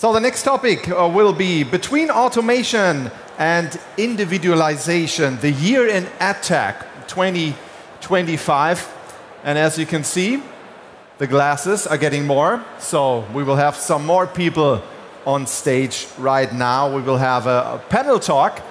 So the next topic will be between automation and individualization, the year in AdTech 2025. And as you can see, the glasses are getting more. So we will have some more people on stage right now. We will have a panel talk,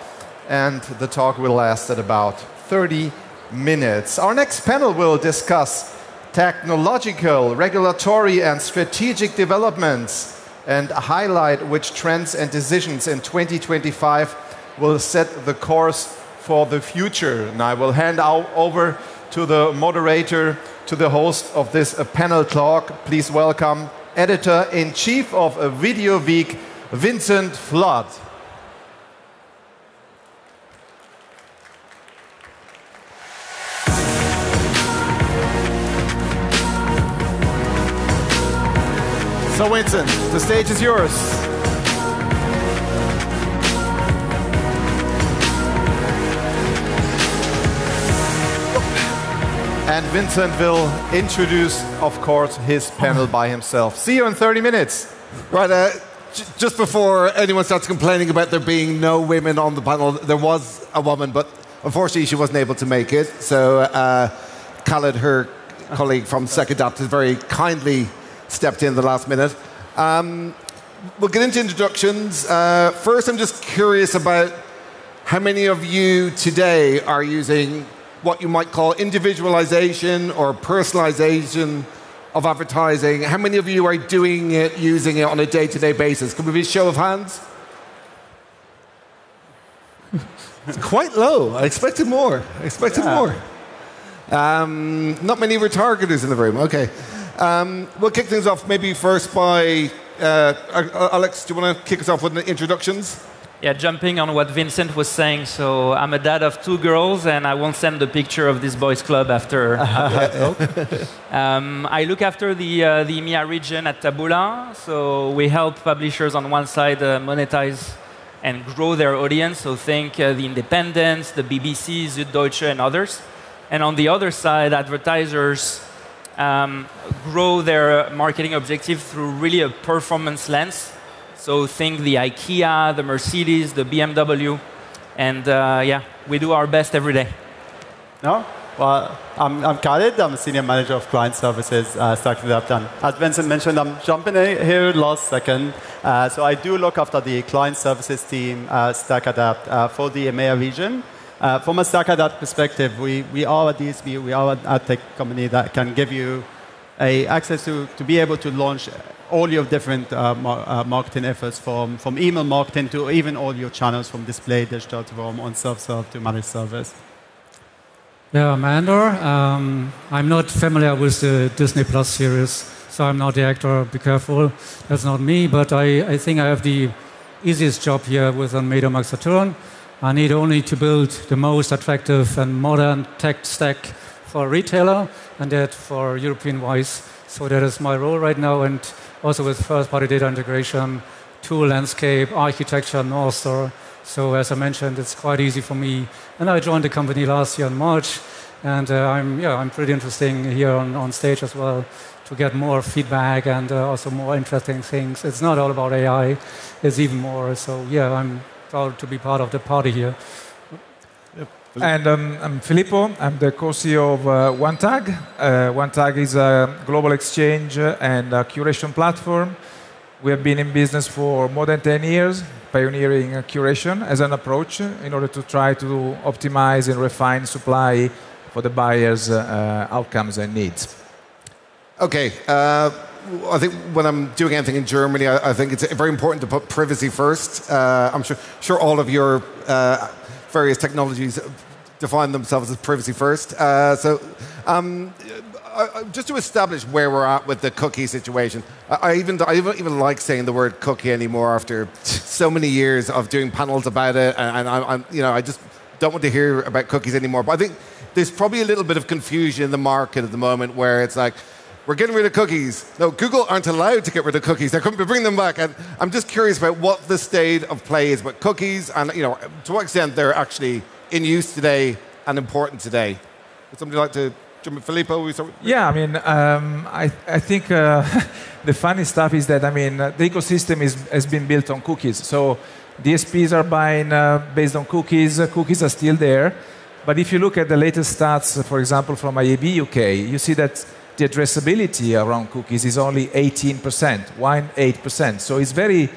and the talk will last at about 30 minutes. Our next panel will discuss technological, regulatory, and strategic developments and highlight which trends and decisions in 2025 will set the course for the future. And I will hand over to the moderator, to the host of this panel talk. Please welcome Editor-in-Chief of VideoWeek, Vincent Flood. So Vincent, the stage is yours. And Vincent will introduce, of course, his panel by himself. See you in 30 minutes. Right, just before anyone starts complaining about there being no women on the panel, there was a woman, but unfortunately she wasn't able to make it. So Khaled, her colleague from StackAdapt, has very kindly stepped in the last minute. We'll get into introductions. First, I'm just curious about how many of you today are using what you might call individualization or personalization of advertising. How many of you are doing it, using it on a day-to-day basis? Can we be a show of hands? It's quite low. I expected more. Not many retargeters in the room. Okay. We'll kick things off maybe first by Alex, do you want to kick us off with the introductions? Yeah, jumping on what Vincent was saying. So I'm a dad of 2 girls, and I won't send the picture of this boys' club after that talk. I look after the EMEA region at Taboola. So we help publishers on one side monetize and grow their audience. So think the Independents, the BBC, Süddeutsche, and others. And on the other side, advertisers grow their marketing objective through really a performance lens. So think the IKEA, the Mercedes, the BMW, and yeah, we do our best every day. No? Well, I'm Khaled. I'm a senior manager of client services, StackAdapt. And as Vincent mentioned, I'm jumping in here last second. So I do look after the client services team, StackAdapt, for the EMEA region. From a StackAdapt perspective, we are a DSP, we are an AdTech company that can give you access to be able to launch all your different marketing efforts, from email marketing to even all your channels, from display, digital, to on self-serve to managed service. Yeah, I'm Andor. I'm not familiar with the Disney Plus series, so I'm not the actor. Be careful, that's not me. But I think I have the easiest job here with MediaMarktSaturn. I need only to build the most attractive and modern tech stack for a retailer, and that for European-wise. So that is my role right now, and also with first-party data integration, tool landscape, architecture, North Star. So as I mentioned, it's quite easy for me. And I joined the company last year in March, and I'm pretty interesting here on stage as well to get more feedback and also more interesting things. It's not all about AI, it's even more. So yeah, I'm proud to be part of the party here. And I'm Filippo. I'm the co-CEO of Onetag. Onetag is a global exchange and a curation platform. We have been in business for more than 10 years, pioneering curation as an approach in order to try to optimize and refine supply for the buyers' outcomes and needs. Okay. I think when I'm doing anything in Germany, I think it's very important to put privacy first. I'm sure all of your various technologies define themselves as privacy first. Just to establish where we're at with the cookie situation, I don't even like saying the word cookie anymore after so many years of doing panels about it, and I just don't want to hear about cookies anymore. But I think there's probably a little bit of confusion in the market at the moment where it's like, we're getting rid of cookies. No, Google aren't allowed to get rid of cookies. They're going to bring them back. And I'm just curious about what the state of play is with cookies, and to what extent they're actually in use today and important today. Would somebody like to Filippo, yeah, I mean, I think the funny stuff is that, I mean, the ecosystem has been built on cookies. So DSPs are buying based on cookies. Cookies are still there. But if you look at the latest stats, for example, from IAB UK, you see that the addressability around cookies is only 18%, 18%. So it's very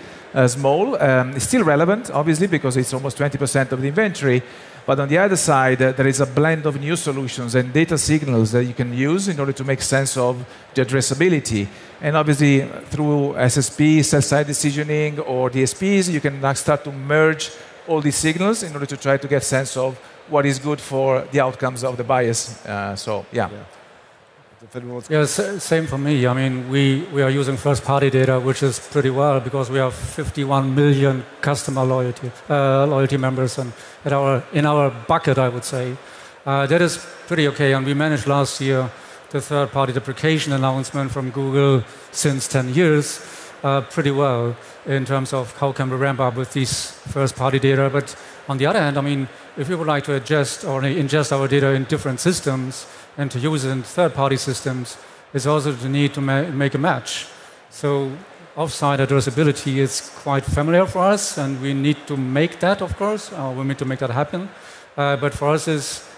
small. It's still relevant, obviously, because it's almost 20% of the inventory. But on the other side, there is a blend of new solutions and data signals that you can use in order to make sense of the addressability. And obviously, through SSP, sell-side decisioning, or DSPs, you can now start to merge all these signals in order to try to get sense of what is good for the outcomes of the buyers. Yeah, same for me. I mean, we are using first-party data, which is pretty well because we have 51 million customer loyalty members and in our bucket, I would say. That is pretty okay, and we managed last year the third-party deprecation announcement from Google since 10 years pretty well in terms of how can we ramp up with these first-party data. But on the other hand, I mean, if we would like to adjust or ingest our data in different systems and to use it in third-party systems, it's also the need to make a match. So offsite addressability is quite familiar for us, and we need to make that, of course. We need to make that happen. But for us,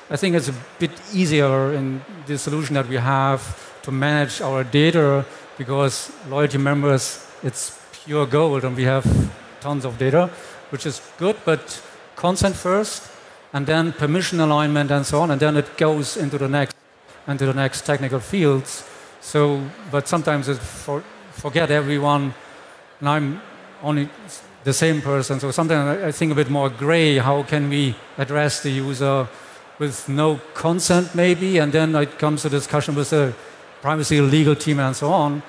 I think it's a bit easier in the solution that we have to manage our data because loyalty members, it's pure gold, and we have tons of data, which is good, but consent first, and then permission alignment and so on, and then it goes into the next technical fields. So, but sometimes it forget everyone, and I'm only the same person. So sometimes I think a bit more gray. How can we address the user with no consent, maybe, and then it comes to discussion with the privacy legal team and so on,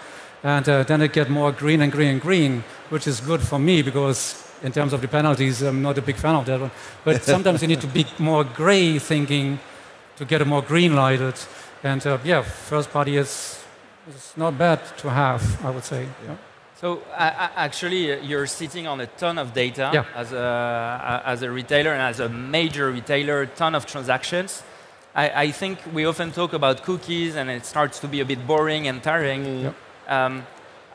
and then it gets more green and green and green, which is good for me because in terms of the penalties, I'm not a big fan of that one. But sometimes you need to be more gray thinking to get it more green lighted. And yeah, first party is not bad to have, I would say. Yeah. So actually, you're sitting on a ton of data as a retailer and as a major retailer, ton of transactions. I think we often talk about cookies and it starts to be a bit boring and tiring.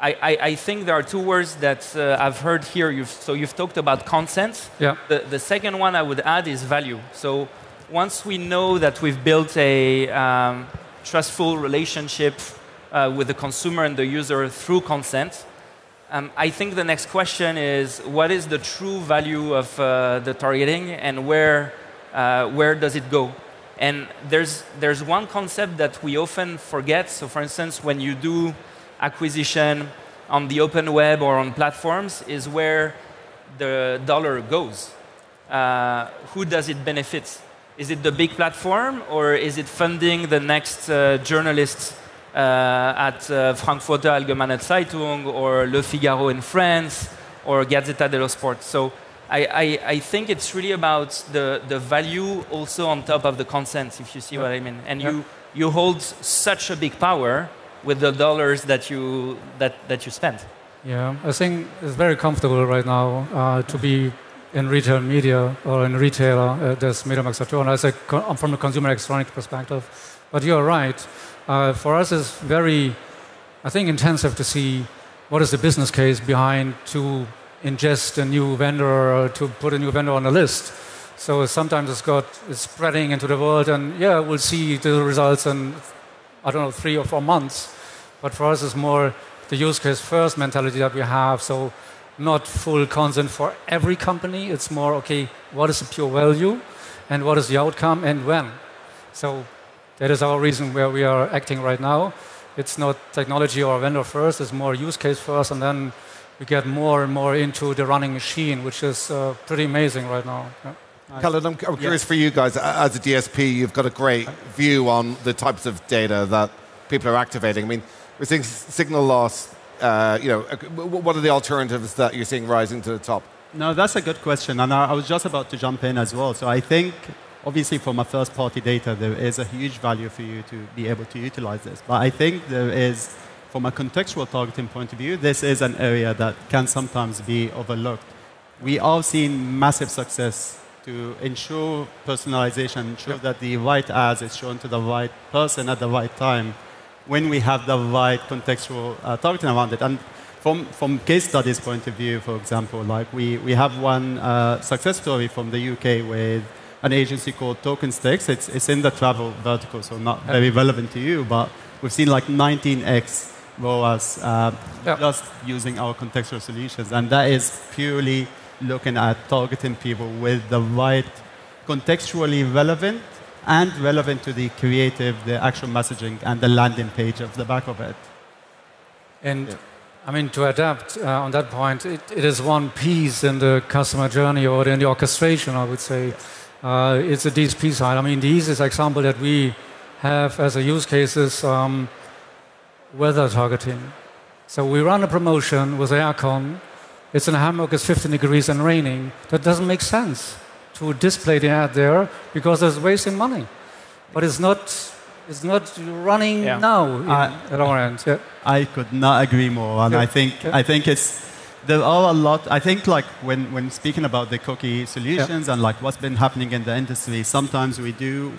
I think there are two words that I've heard here. You've talked about consent. Yeah. The second one I would add is value. So once we know that we've built a trustful relationship with the consumer and the user through consent, I think the next question is, what is the true value of the targeting and where does it go? And there's one concept that we often forget. So for instance, when you do acquisition on the open web or on platforms is where the dollar goes. Who does it benefit? Is it the big platform or is it funding the next journalist at Frankfurter Allgemeine Zeitung or Le Figaro in France or Gazzetta dello Sport? So I think it's really about the value also on top of the consent, if you see what I mean. And you hold such a big power with the dollars that you spend. Yeah, I think it's very comfortable right now to be in retail media or in retailer. There's MediaMarktSaturn. I'm from a consumer electronics perspective. But you're right. For us, it's very, I think, intensive to see what is the business case behind to ingest a new vendor or to put a new vendor on a list. So sometimes it's spreading into the world, and we'll see the results in, I don't know, 3 or 4 months. But for us, it's more the use case first mentality that we have. So not full consent for every company. It's more, okay, what is the pure value and what is the outcome and when? So that is our reason where we are acting right now. It's not technology or vendor first. It's more use case first. And then we get more and more into the running machine, which is pretty amazing right now. Yeah. Khaled, I'm curious for you guys, as a DSP, you've got a great view on the types of data that people are activating. I mean, we're seeing signal loss. What are the alternatives that you're seeing rising to the top? No, that's a good question. And I was just about to jump in as well. So I think, obviously, from a first-party data, there is a huge value for you to be able to utilize this. But I think there is, from a contextual targeting point of view, this is an area that can sometimes be overlooked. We are seeing massive success to ensure personalization, ensure that the right ads is shown to the right person at the right time when we have the right contextual targeting around it. And from case studies point of view, for example, like we have one success story from the UK with an agency called TokenSticks. It's in the travel vertical, so not very relevant to you, but we've seen like 19x ROAS just using our contextual solutions. And that is purely looking at targeting people with the right contextually relevant and relevant to the creative, the actual messaging, and the landing page of the back of it. And I mean, to adapt on that point, it is one piece in the customer journey or in the orchestration, I would say. It's a DSP side. I mean, the easiest example that we have as a use case is weather targeting. So we run a promotion with aircon. It's in Hamburg, it's 15 degrees and raining. That doesn't make sense to display the ad there because it's wasting money. But it's not running now at our end. Yeah. I could not agree more. And I think there are a lot. I think like when speaking about the cookie solutions and like what's been happening in the industry, sometimes we do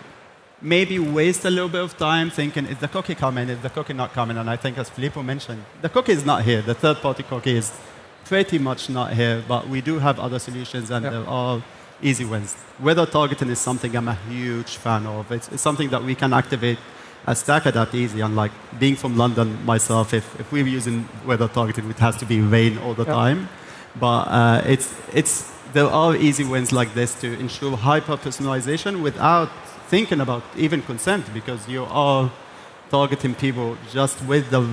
maybe waste a little bit of time thinking, is the cookie coming? Is the cookie not coming? And I think as Filippo mentioned, the cookie is not here. The third-party cookie is pretty much not here, but we do have other solutions and there are easy wins. Weather targeting is something I'm a huge fan of. It's something that we can activate as StackAdapt easy. And like being from London myself, if we're using weather targeting, it has to be rain all the time. But there are easy wins like this to ensure hyper-personalization without thinking about even consent, because you are targeting people just with the...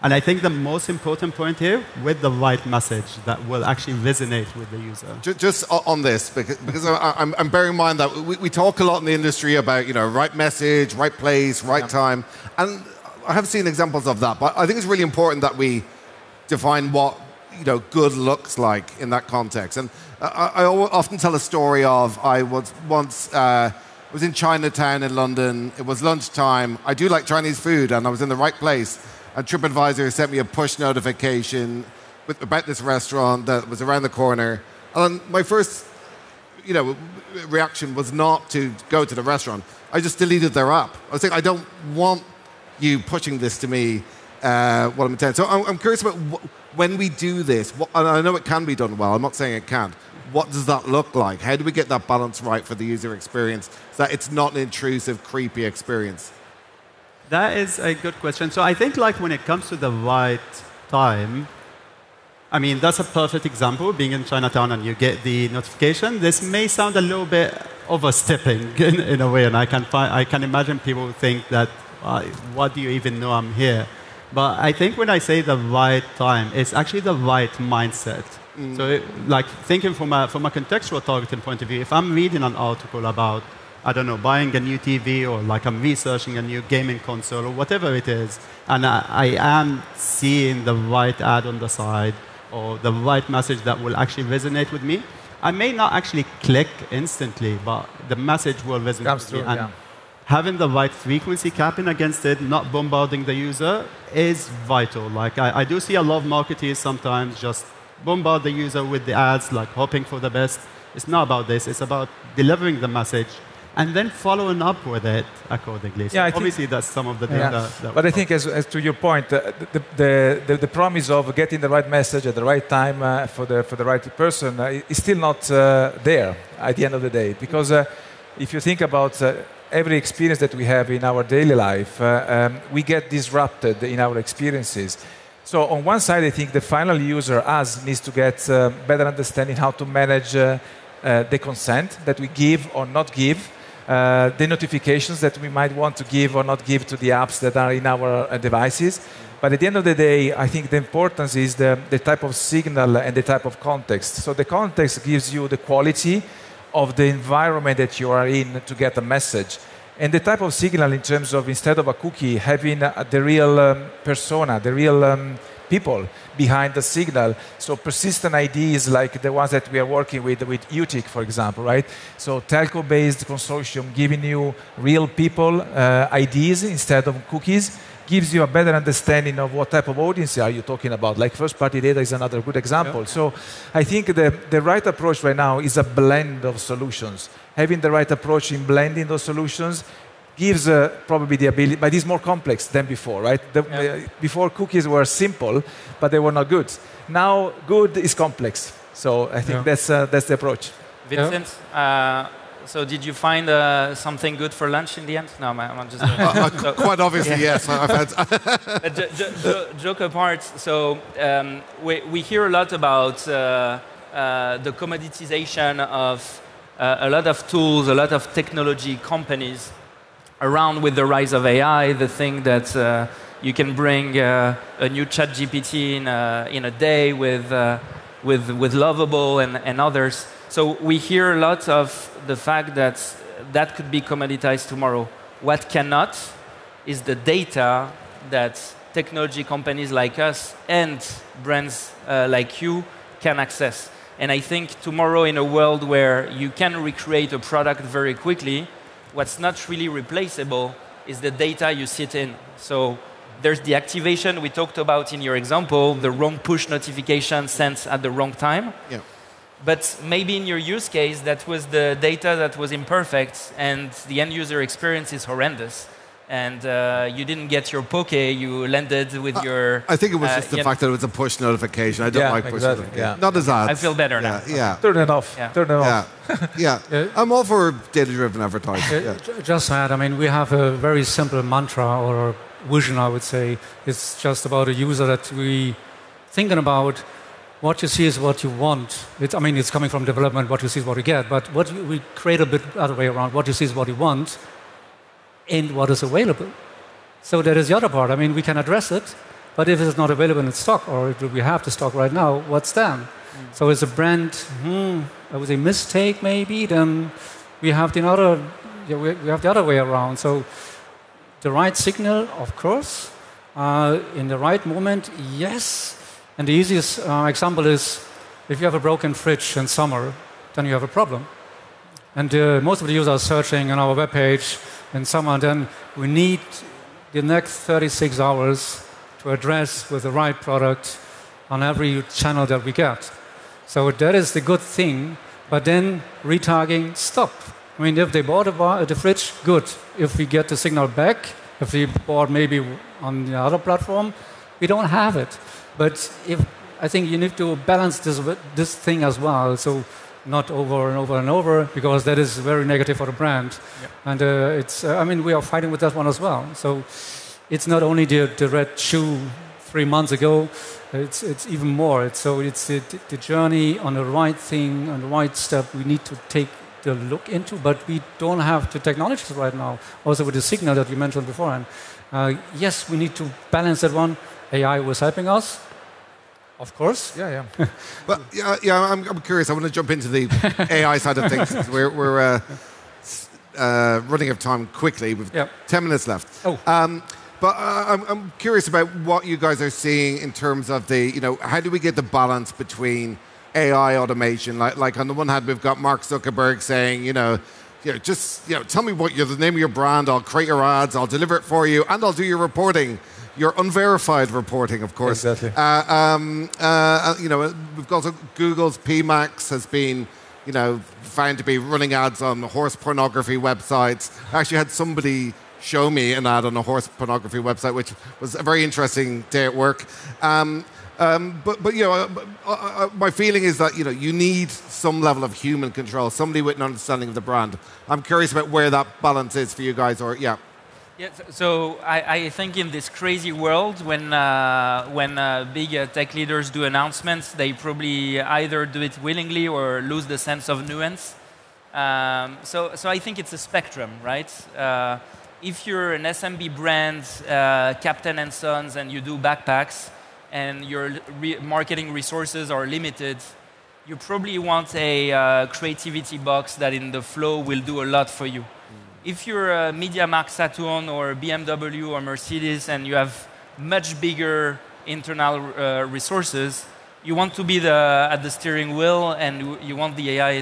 And I think the most important point here, with the right message that will actually resonate with the user. Just on this, because I'm bearing in mind that we talk a lot in the industry about, you know, right message, right place, right time. And I have seen examples of that, but I think it's really important that we define what, you know, good looks like in that context. And I often tell a story of I was once... I was in Chinatown in London. It was lunchtime. I do like Chinese food, and I was in the right place. And TripAdvisor sent me a push notification about this restaurant that was around the corner. And my first, you know, reaction was not to go to the restaurant. I just deleted their app. I was saying, I don't want you pushing this to me while I'm in town. So I'm curious about when we do this. And I know it can be done well. I'm not saying it can't. What does that look like? How do we get that balance right for the user experience so that it's not an intrusive, creepy experience? That is a good question. So I think like when it comes to the right time, I mean, that's a perfect example, being in Chinatown and you get the notification. This may sound a little bit overstepping in a way, and I can imagine people think that, what do you even know I'm here? But I think when I say the right time, it's actually the right mindset. So, like thinking from a contextual targeting point of view, if I'm reading an article about, I don't know, buying a new TV or like I'm researching a new gaming console or whatever it is, and I am seeing the right ad on the side or the right message that will actually resonate with me, I may not actually click instantly, but the message will resonate with me. And having the right frequency capping against it, not bombarding the user, is vital. Like I do see a lot of marketers sometimes just bombard the user with the ads, like hoping for the best. It's not about this. It's about delivering the message and then following up with it accordingly. So obviously, that's some of the data. But I think, as to your point, the promise of getting the right message at the right time for the right person is still not there at the end of the day. Because if you think about every experience that we have in our daily life, we get disrupted in our experiences. So on one side, I think the final user, us, needs to get better understanding how to manage the consent that we give or not give, the notifications that we might want to give or not give to the apps that are in our devices. But at the end of the day, I think the importance is the type of signal and the type of context. So the context gives you the quality of the environment that you are in to get a message. And the type of signal in terms of, instead of a cookie, having the real persona, the real people behind the signal. So persistent IDs like the ones that we are working with UTIC, for example, right? So telco-based consortium giving you real people IDs instead of cookies. gives you a better understanding of what type of audience are you talking about. Like first-party data is another good example. Yeah. So I think the right approach right now is a blend of solutions. Having the right approach in blending those solutions gives probably the ability, but it's more complex than before, right? Before cookies were simple, but they were not good. Now good is complex. So I think that's the approach. Vincent, so did you find something good for lunch in the end? No, I'm just quite obviously, yes. I've had joke apart, so we hear a lot about the commoditization of a lot of tools, a lot of technology companies around with the rise of AI, the thing that you can bring a new ChatGPT in a day with Lovable and others. So we hear a lot of the fact that that could be commoditized tomorrow. What cannot is the data that technology companies like us and brands like you can access. And I think tomorrow, in a world where you can recreate a product very quickly, what's not really replaceable is the data you sit in. So there's the activation we talked about in your example, the wrong push notification sent at the wrong time. Yeah. But maybe in your use case, that was the data that was imperfect, and the end user experience is horrendous. And you didn't get your poke, you landed with your... I think it was just the fact that it was a push notification. I don't like push notifications. Yeah. Not as ads. I feel better now. Yeah. Turn it off. Yeah. Turn it off. Yeah. I'm all for data-driven advertising. Just that, I mean, we have a very simple mantra or vision, I would say. It's just about a user that we thinking about what you see is what you want. It's coming from development, what you see is what you get, but we create a bit other way around. What you see is what you want and what is available. So there is the other part. I mean, we can address it, but if it's not available in stock, or do we have the stock right now, what's then? So is a brand, I would say, mistake maybe, then we have the other way around. So the right signal, of course, in the right moment, yes. And the easiest example is if you have a broken fridge in summer, then you have a problem. And most of the users are searching on our webpage in summer, then we need the next 36 hours to address with the right product on every channel that we get. So that is the good thing, but then retargeting, stop. I mean, if they bought the fridge, good. If we get the signal back, if they bought maybe on the other platform, we don't have it. But I think you need to balance this thing as well. So not over and over and over, because that is very negative for the brand. Yeah. And we are fighting with that one as well. So it's not only the red shoe 3 months ago, it's even more. It's the journey on the right thing, on the right step we need to take the look into, but we don't have the technologies right now. Also with the signal that you mentioned beforehand. Yes, we need to balance that one. AI was helping us, of course. Yeah. But I'm curious. I want to jump into the AI side of things. We're running out of time quickly. We've 10 minutes left. Oh. But I'm curious about what you guys are seeing in terms of how do we get the balance between AI automation? Like on the one hand, we've got Mark Zuckerberg saying, just tell me the name of your brand. I'll create your ads. I'll deliver it for you, and I'll do your reporting. Your unverified reporting, of course. Exactly. We've got Google's PMax has been, found to be running ads on horse pornography websites. I actually had somebody show me an ad on a horse pornography website, which was a very interesting day at work. My feeling is that you need some level of human control, somebody with an understanding of the brand. I'm curious about where that balance is for you guys, Yeah, so I think in this crazy world, when big tech leaders do announcements, they probably either do it willingly or lose the sense of nuance. So I think it's a spectrum, right? If you're an SMB brand, Captain and Sons, and you do backpacks, and your marketing resources are limited, you probably want a creativity box that in the flow will do a lot for you. If you're a MediaMarktSaturn or BMW or Mercedes and you have much bigger internal resources, you want to be at the steering wheel and you want the AI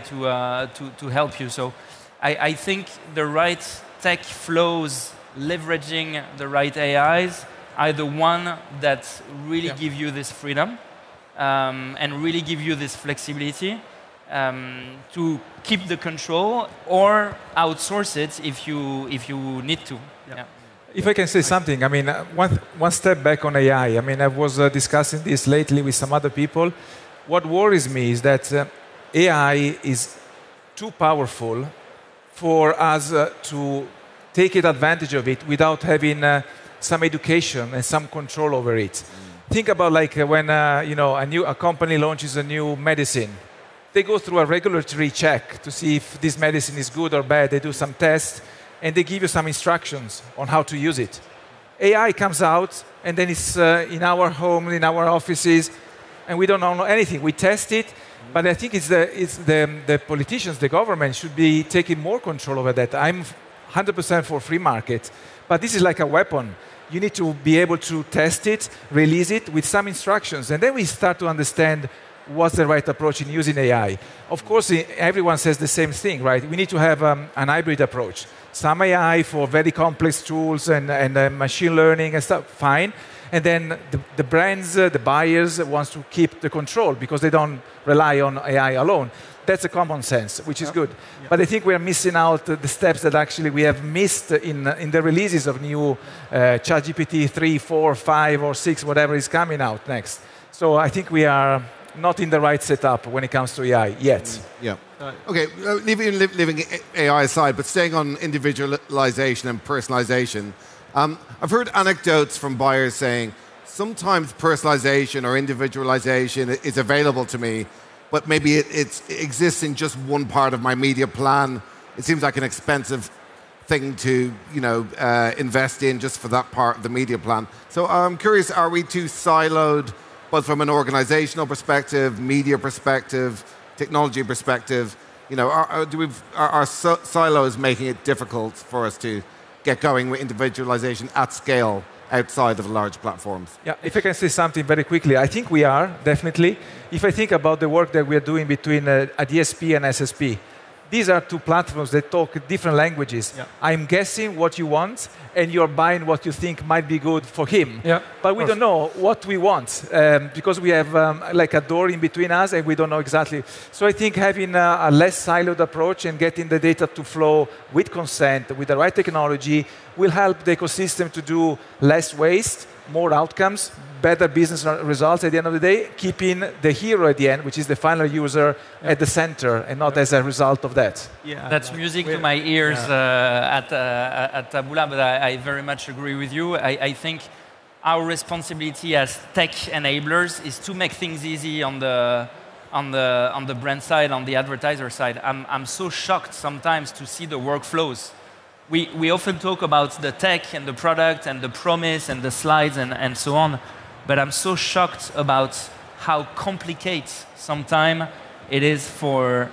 to help you. So I think the right tech flows, leveraging the right AIs, are the one that really give you this freedom and really give you this flexibility to keep the control or outsource it if you need to. Yeah. If I can say something, I mean, one step back on AI. I mean, I was discussing this lately with some other people. What worries me is that AI is too powerful for us to take advantage of it without having some education and some control over it. Think about like when a company launches a new medicine. They go through a regulatory check to see if this medicine is good or bad. They do some tests, and they give you some instructions on how to use it. AI comes out, and then it's in our home, in our offices, and we don't know anything. We test it, but I think it's the politicians, the government, should be taking more control over that. I'm 100% for free market, but this is like a weapon. You need to be able to test it, release it with some instructions, and then we start to understand what's the right approach in using AI. Of course, everyone says the same thing, right? We need to have an hybrid approach. Some AI for very complex tools and machine learning and stuff, fine. And then the brands, the buyers want to keep the control because they don't rely on AI alone. That's a common sense, which is good. Yeah. But I think we are missing out the steps that actually we have missed in the releases of new ChatGPT 3, 4, 5, or 6, whatever is coming out next. So I think we are not in the right setup when it comes to AI yet. Yeah. Okay, leaving AI aside, but staying on individualization and personalization, I've heard anecdotes from buyers saying sometimes personalization or individualization is available to me, but maybe it exists in just one part of my media plan. It seems like an expensive thing to invest in just for that part of the media plan. So I'm curious, are we too siloed, both from an organizational perspective, media perspective, technology perspective? Are silos making it difficult for us to get going with individualization at scale outside of large platforms? Yeah, if I can say something very quickly, I think we are, definitely. If I think about the work that we are doing between a DSP and SSP, these are two platforms that talk different languages. Yeah. I'm guessing what you want, and you're buying what you think might be good for him. Yeah, but we don't know what we want because we have like a door in between us, and we don't know exactly. So I think having a less siloed approach and getting the data to flow with consent, with the right technology, will help the ecosystem to do less waste, more outcomes, better business results at the end of the day, keeping the hero at the end, which is the final user, at the center, and not as a result of that. Yeah, that's music to my ears at Taboola, but I very much agree with you. I think our responsibility as tech enablers is to make things easy on the brand side, on the advertiser side. I'm so shocked sometimes to see the workflows. We often talk about the tech and the product and the promise and the slides and so on, but I'm so shocked about how complicated sometimes it is for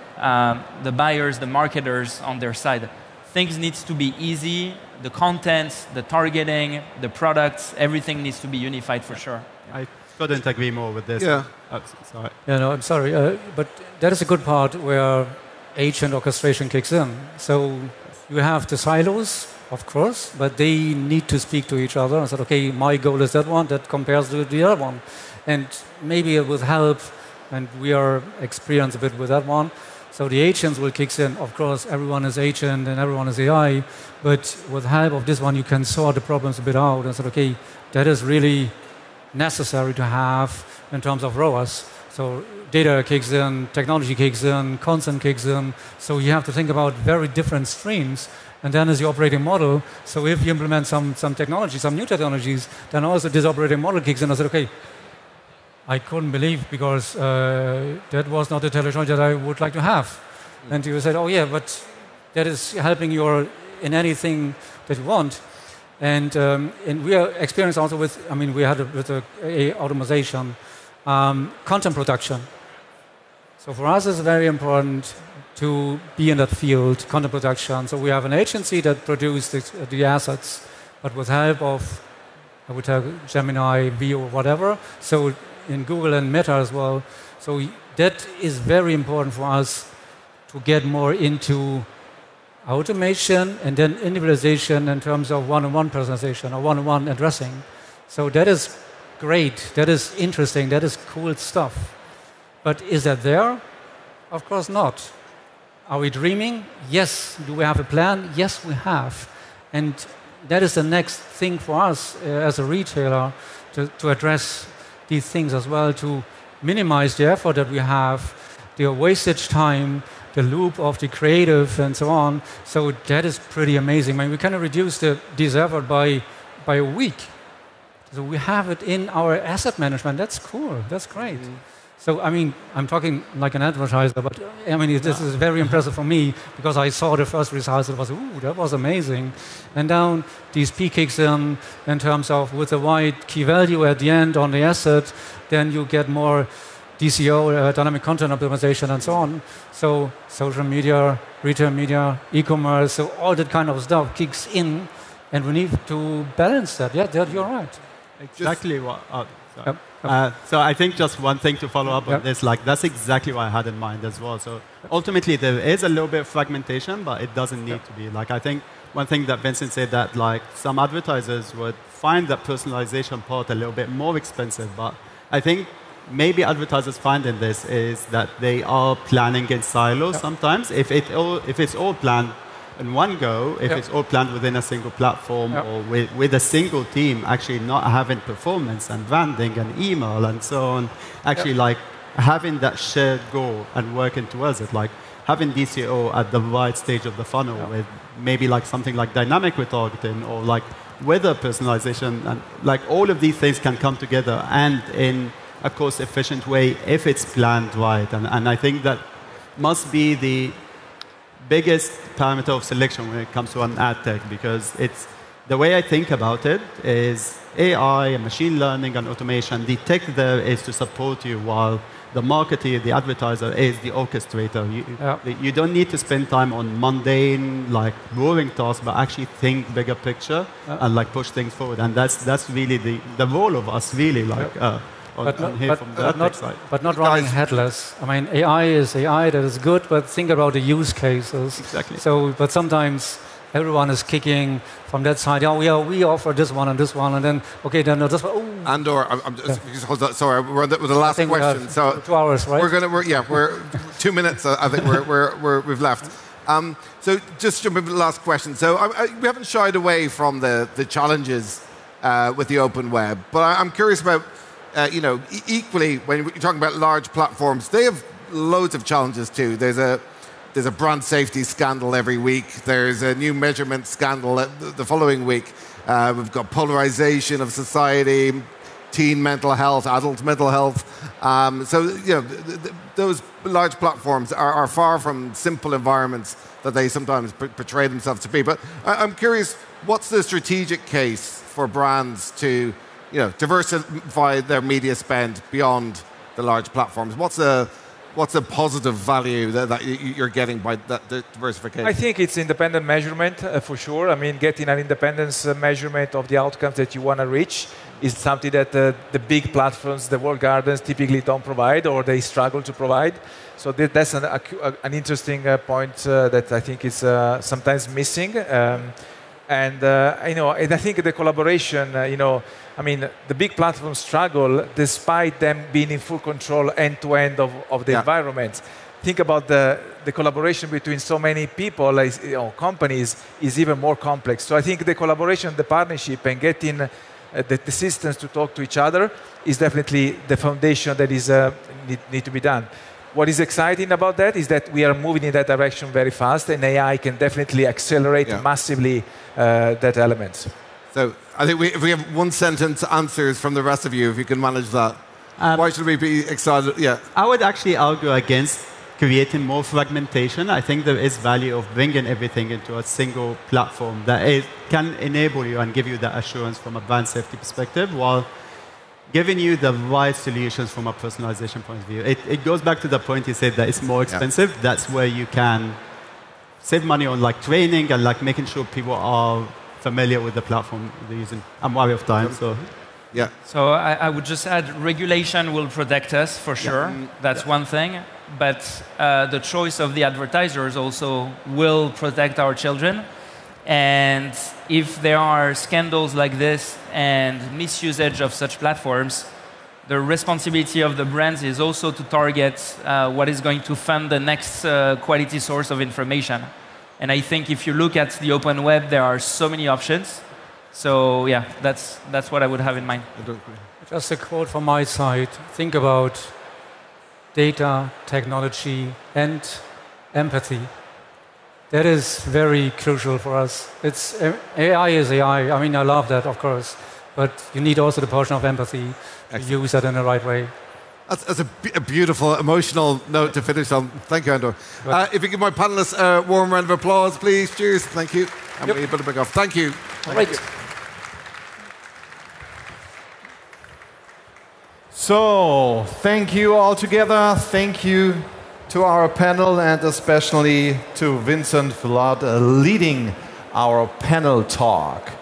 the buyers, the marketers on their side. Things need to be easy. The content, the targeting, the products, everything needs to be unified for sure. I couldn't agree more with this. Yeah. Sorry. Yeah, no, I'm sorry. But that is a good part where agent orchestration kicks in. So you have the silos, of course, but they need to speak to each other and say, okay, my goal is that one, that compares to the other one. And maybe it will help, and we are experienced a bit with that one. So the agents will kick in. Of course, everyone is agent and everyone is AI, but with help of this one, you can sort the problems a bit out and say, okay, that is really necessary to have in terms of ROAS. So data kicks in, technology kicks in, consent kicks in. So you have to think about very different streams. And then is the operating model. So if you implement some technology, some new technologies, then also this operating model kicks in. I said, okay, I couldn't believe because that was not the technology that I would like to have. And you said, oh yeah, but that is helping you in anything that you want. And we are experienced also with, I mean, we had with the automation, content production. So for us, it's very important to be in that field, content production. So we have an agency that produces the assets, but with help of, I would have Gemini, Veo, whatever. So in Google and Meta as well. So that is very important for us to get more into automation and then individualization in terms of one-on-one personalization or one-on-one addressing. So that is great, that is interesting, that is cool stuff. But is that there? Of course not. Are we dreaming? Yes. Do we have a plan? Yes, we have. And that is the next thing for us as a retailer to address these things as well, to minimize the effort that we have, the wastage time, the loop of the creative, and so on. So that is pretty amazing. I mean, we can reduce this effort by a week. So we have it in our asset management. That's cool. That's great. So, I mean, I'm talking like an advertiser, but I mean, this is very impressive for me because I saw the first results. It was, ooh, that was amazing. And down these P kicks in terms of with the right key value at the end on the asset, then you get more DCO, dynamic content optimization, and so on. So social media, retail media, e-commerce, so all that kind of stuff kicks in, and we need to balance that. Yeah, you're right. Exactly what. So I think just one thing to follow up on this, like that's exactly what I had in mind as well. So ultimately there is a little bit of fragmentation, but it doesn't need to be. Like I think one thing that Vincent said that like some advertisers would find that personalization part a little bit more expensive, but I think maybe advertisers find in this is that they are planning in silos sometimes. If it's all planned in one go, if it's all planned within a single platform or with a single team, actually not having performance and branding and email and so on, actually like having that shared goal and working towards it, like having DCO at the right stage of the funnel with maybe like something like dynamic retargeting or like weather personalization, and like all of these things can come together and in a cost-efficient way if it's planned right. And I think that must be the biggest parameter of selection when it comes to an ad tech, because it's the way I think about it is AI and machine learning and automation. The tech there is to support you, while the marketer, the advertiser, is the orchestrator. You don't need to spend time on mundane, like boring tasks, but actually think bigger picture and like push things forward. And that's really the role of us, really, like. But not running headless. I mean, AI is AI, that is good, but think about the use cases. Exactly. So, but sometimes everyone is kicking from that side. Oh, yeah, we offer this one and this one, and then okay, then this one. Oh. Andor, I'm just sorry, we're with the last question. So 2 hours, right? We're 2 minutes. I think we've left. So just jumping to the last question. So we haven't shied away from the challenges with the open web, but I'm curious about. Equally, when you're talking about large platforms, they have loads of challenges too. There's a brand safety scandal every week. There's a new measurement scandal the following week. We've got polarization of society, teen mental health, adult mental health. Those large platforms are far from simple environments that they sometimes portray themselves to be. But I'm curious, what's the strategic case for brands to diversify their media spend beyond the large platforms? What's a positive value that you're getting by that diversification? I think it's independent measurement for sure. I mean, getting an independence measurement of the outcomes that you want to reach is something that the big platforms, the walled gardens, typically don't provide, or they struggle to provide. So that's an interesting point that I think is sometimes missing. And I think the collaboration, I mean, the big platforms struggle despite them being in full control end-to-end of the environment. Think about the collaboration between so many people, companies, is even more complex. So I think the collaboration, the partnership, and getting the systems to talk to each other is definitely the foundation that is need to be done. What is exciting about that is that we are moving in that direction very fast, and AI can definitely accelerate massively that element. So I think if we have one-sentence answers from the rest of you, if you can manage that. Why should we be excited? Yeah. I would actually argue against creating more fragmentation. I think there is value of bringing everything into a single platform that can enable you and give you that assurance from a brand safety perspective, while giving you the right solutions from a personalization point of view. It goes back to the point you said that it's more expensive. Yeah. That's where you can save money on like training and like making sure people are familiar with the platform they're using. I'm worried of time, so. Yeah. So I would just add, regulation will protect us for sure. That's one thing. But the choice of the advertisers also will protect our children. And if there are scandals like this and misusage of such platforms, the responsibility of the brands is also to target what is going to fund the next quality source of information. And I think if you look at the open web, there are so many options. So yeah, that's what I would have in mind. Just a quote from my side. Think about data, technology, and empathy. That is very crucial for us. AI is AI. I mean, I love that, of course. But you need also the portion of empathy to use that in the right way. That's a beautiful, emotional note to finish on. Thank you, Andor. If you give my panelists a warm round of applause, please. Cheers. Thank you. And we better break off. Thank you. All right. So, thank you all together. Thank you to our panel, and especially to Vincent for leading our panel talk.